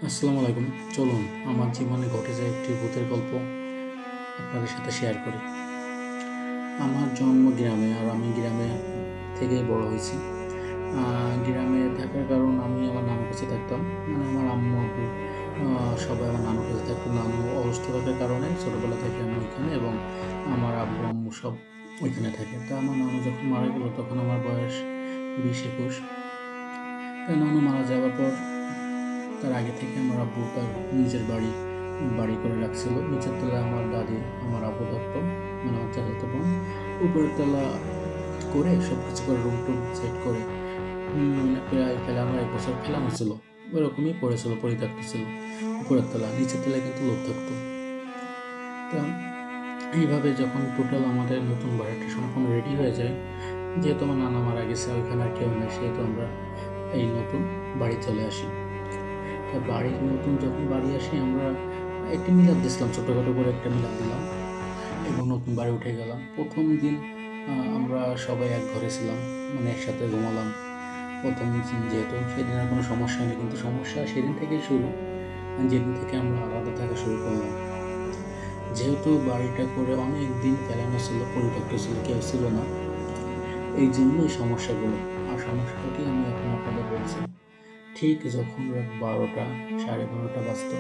আসসালামু আলাইকুম। চলুন আমার জীবনে ঘটে যায় একটি ভূতের গল্প আপনাদের সাথে শেয়ার করি। আমার জন্ম গ্রামে, আর আমি গ্রামে থেকেই বড় হয়েছি। গ্রামে থাকার কারণ আমি আমার নানুর কাছে থাকতাম। মানে আমার আম্মু আব্বু সবাই আমার নানুর কাছে থাকতো। নানু অসুস্থ থাকার কারণে ছোটোবেলা থেকে আমি ওইখানে, এবং আমার আব্বু আম্মু সব ওইখানে থাকে। তো আমার নানু যখন মারা গেল তখন আমার বয়স 20-21। তো নানু মারা যাওয়ার পর তার আগে থেকে আমার আব্বু তার নিজের বাড়ি বাড়ি করে রাখছিল। নিচের তলায় আমার দাদি আমার আব্বু থাকতো, মানে আমার চাচাতো বোন। উপরের তলা করে সব কিছু করে রুম টুম সেট করে মানে প্রায় ফেলানো 1 বছর ফেলানো ছিল, ওরকমই পড়েছিল, পরিত্যক্ত ছিল। উপরের তলা, নিচের তলায় কিন্তু লোক থাকতো। তো এইভাবে যখন টোটাল আমাদের নতুন বাড়িটা সম্পূর্ণ রেডি হয়ে যায়, যেহেতু আমার নানা মারা গেছে, ওইখানে আর কেউ নেই, সেহেতু আমরা এই নতুন বাড়ি চলে আসি। তা বাড়ির নতুন যখন বাড়ি আসি, আমরা একটি মিলাদ দিছিলাম, ছোটোখাটো করে একটা মিলাদ দিলাম এবং নতুন বাড়ি উঠে গেলাম। প্রথম দিন আমরা সবাই এক ঘরে ছিলাম, মানে একসাথে ঘুমালাম। প্রথম দিন যেহেতু, সেদিন আর কোনো সমস্যা নেই, কিন্তু সমস্যা সেদিন থেকেই শুরু, যেদিন থেকে আমরা আলাদা থাকা শুরু করলাম। যেহেতু বাড়িটা করে অনেক দিন ফেলানো ছিল, পরিত্যক্ত ছিল, কেউ ছিল না, এই জন্যই সমস্যাগুলো। আর সমস্যাটি আমি এখন আপনাদের বলছি। ঠিক যখন রাত 12টা, 12:30 বাজত,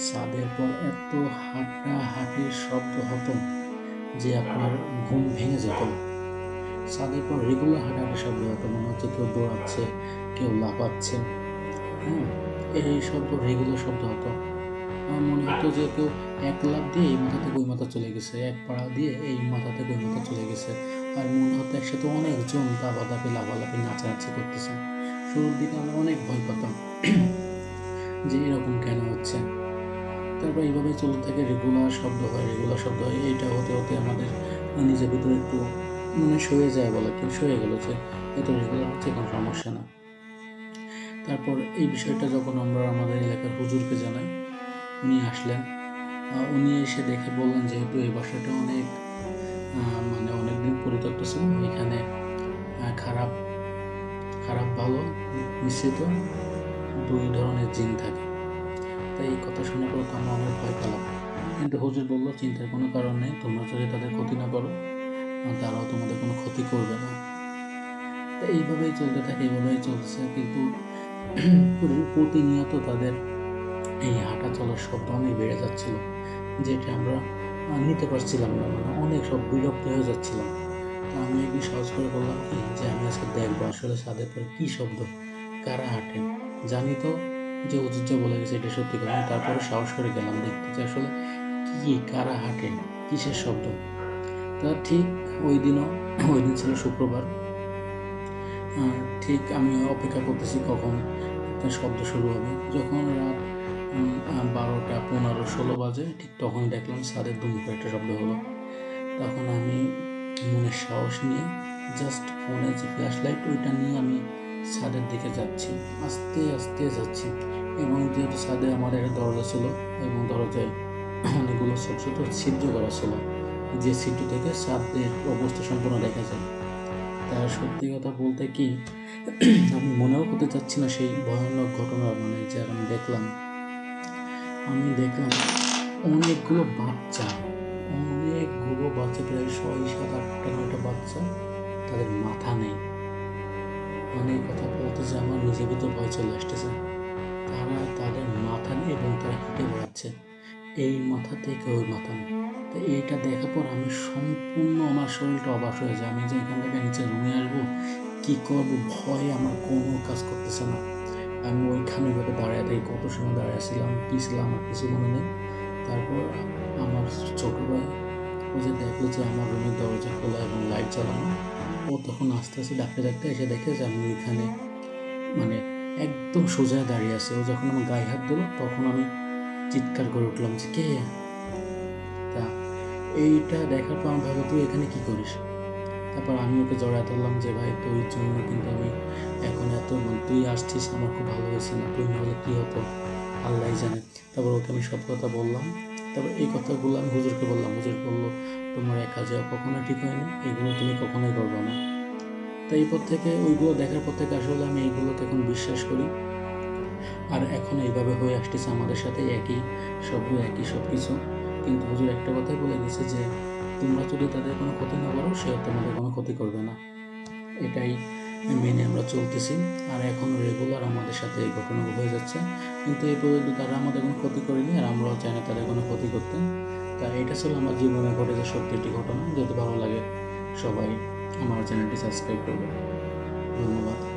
ছাদের পর এত হাঁটাহাঁটির শব্দ হতো যে আপনার ঘুম ভেঙে যেত। ছাদের পর রেগুলার হাঁটাহাঁটির শব্দ হতো, মনে হচ্ছে কেউ দৌড়াচ্ছে, কেউ লাফাচ্ছে। হ্যাঁ, এই শব্দ রেগুলার শব্দ হতো। আমার মনে হতো যে কেউ এক লাফ দিয়ে এই মাথা থেকে ওই মাথা চলে গেছে, এক পাড়া দিয়ে এই মাথা থেকে ওই মাথা চলে গেছে। আর মনে হতো একসাথে অনেকজন দাপাদাপি লাফালাফি নাচানাচি করতেছে। শুরুর দিকে আমরা অনেক ভয় পেতাম যে এরকম কেন হচ্ছে। তারপর এইভাবে চলতে থাকে, রেগুলার শব্দ হয়, রেগুলার শব্দ হয়। এইটা হতে হতে আমাদের নিজের ভিতরে একটু মানে সয়ে যায়, বলে কি সয়ে গেল যে এত রেগুলার হচ্ছে, কোনো সমস্যা না। তারপর এই বিষয়টা যখন আমরা আমাদের এলাকার হুজুরকে জানাই, উনি আসলেন। উনি এসে দেখে বললেন, যেহেতু এই বাসাটা অনেক মানে অনেকদিন পরিত্যক্ত ছিল, এখানে খারাপ খারাপ ভালো মিশ্রিত 2 ধরনের জিন থাকে। তাই এই কথা শোনার পর তো আমরা অনেক ভয় পেলাম। কিন্তু হুজুর বললো, চিন্তার কোনো কারণ নেই, তোমরা যদি তাদের ক্ষতি না করো, তারাও তোমাদের কোনো ক্ষতি করবে না। তো এইভাবেই চলতে থাকে, এইভাবেই চলতেছে। কিন্তু প্রতিনিয়ত তাদের এই হাঁটা চলার শব্দ অনেক বেড়ে যাচ্ছিল, যেটা আমরা নিতে পারছিলাম না, মানে অনেক সব বিরক্ত হয়ে যাচ্ছিলাম। তো আমি একদিন সাহস করে বললাম কি, যে আমি আজকে দেখবো আসলে ছাদের পরে কী শব্দ, কারা হাঁটেন। জানি তো যে হুজুর যা বলে গেছে এটা সত্যি কথা, তারপরে সাহস করে গেলাম দেখতে যে আসলে কি, কারা হাঁটে, কিসের শব্দ। তা ঠিক ওই দিনও, ওই দিন ছিল শুক্রবার। ঠিক আমি অপেক্ষা করতেছি কখন একটা শব্দ শুরু হবে। যখন রাত 12টা 15-16 বাজে, ঠিক তখন দেখলাম ছাদে দুম করে একটা শব্দ হলো। তখন আমি মনের সাহস নিয়ে জাস্ট ফোনে যে ফ্ল্যাশ লাইট, ওইটা নিয়ে আমি ছাদের দিকে যাচ্ছি, আস্তে আস্তে যাচ্ছি। এবং যেহেতু ছাদে আমার একটা দরজা ছিল, এবং দরজায় অনেকগুলো ছোট ছোট ছিদ্র করা ছিল, যে ছিদ্র থেকে ছাদের অবস্থা সম্পূর্ণ দেখা যায়। তা সত্যি কথা বলতে কি, আমি মনেও করতে চাচ্ছি না সেই ভয়ানক ঘটনা, মানে যে আমি দেখলাম। আমি দেখলাম অনেকগুলো বাচ্চা, প্রায় 6, 7, 8টা, 9টা বাচ্চা, তাদের মাথা নেই। মানে কথা বলতে যে আমার নিজের ভিতর ভয় চলে আসতেছে। তারা, তাদের মাথা নেই এবং তারা হেঁটে বেড়াচ্ছে এই মাথা থেকে ওই মাথা। তো এইটা দেখার পর আমি সম্পূর্ণ, আমার শরীরটা অবাক হয়ে যায়। আমি যে এখান থেকে নিচে রুমে আসবো, কী করবো, ভয়ে আমার কোনো কাজ করতেছে না। আমি ওইখানে ওইভাবে দাঁড়িয়ে থাকি, কত সময় দাঁড়িয়েছিলাম, কী ছিলাম আমার কিছু মনে নেই। তারপর আমার ছোটো ভাই, ও যে দেখলো যে আমার রুমের দরজা খোলা এবং লাইট জ্বালানো, ও তখন আস্তে আস্তে ডাকতে ডাকতে এসে দেখে যে আমি ওইখানে মানে একদম সোজা দাঁড়িয়ে আছে। ও যখন আমার গায়ে হাত দিল, তখন আমি চিৎকার করে উঠলাম যে কে। তা এইটা দেখার পর আমি ভাবো, তুই এখানে কি করিস। তারপর আমি ওকে জড়ায় ধরলাম যে ভাই, তোর জন্য কিন্তু আমি এখন এত, তুই আসছিস, আমার খুব ভালো হয়েছে না, তুই না হলে কী হতো আল্লাহ জানে। তারপর ওকে আমি সব কথা বললাম। তারপর এই কথাগুলো আমি হুজুরকে বললাম। হুজুর বললো, তোমার একা যাওয়া কখনো ঠিক হয়নি, এগুলো তুমি কখনোই করবে না। তো এই পর থেকে, ওইগুলো দেখার পর থেকে আসলে আমি এইগুলোকে এখন বিশ্বাস করি। আর এখন এইভাবে হয়ে আসতেছে আমাদের সাথে, একই শব্দ একই সব কিছু। কিন্তু হুজুর একটা কথাই বলে গেছে যে তোমরা যদি তাদের কোনো ক্ষতি না করো, সেও তোমাদের কোনো ক্ষতি করবে না। এটাই মেনে আমরা চলতেছি। আর এখন রেগুলার আমাদের সাথে এই ঘটনাগুলো হয়ে যাচ্ছে, কিন্তু এই পর্যন্ত তারা আমাদের কোনো ক্ষতি করেনি, আর আমরাও চাই না তাদের কোনো ক্ষতি করতে। তা এটা ছিল আমার জীবনে ঘটে যে সত্যি একটি ঘটনা। যদি ভালো লাগে সবাই আমার চ্যানেলটি সাবস্ক্রাইব করবে। ধন্যবাদ।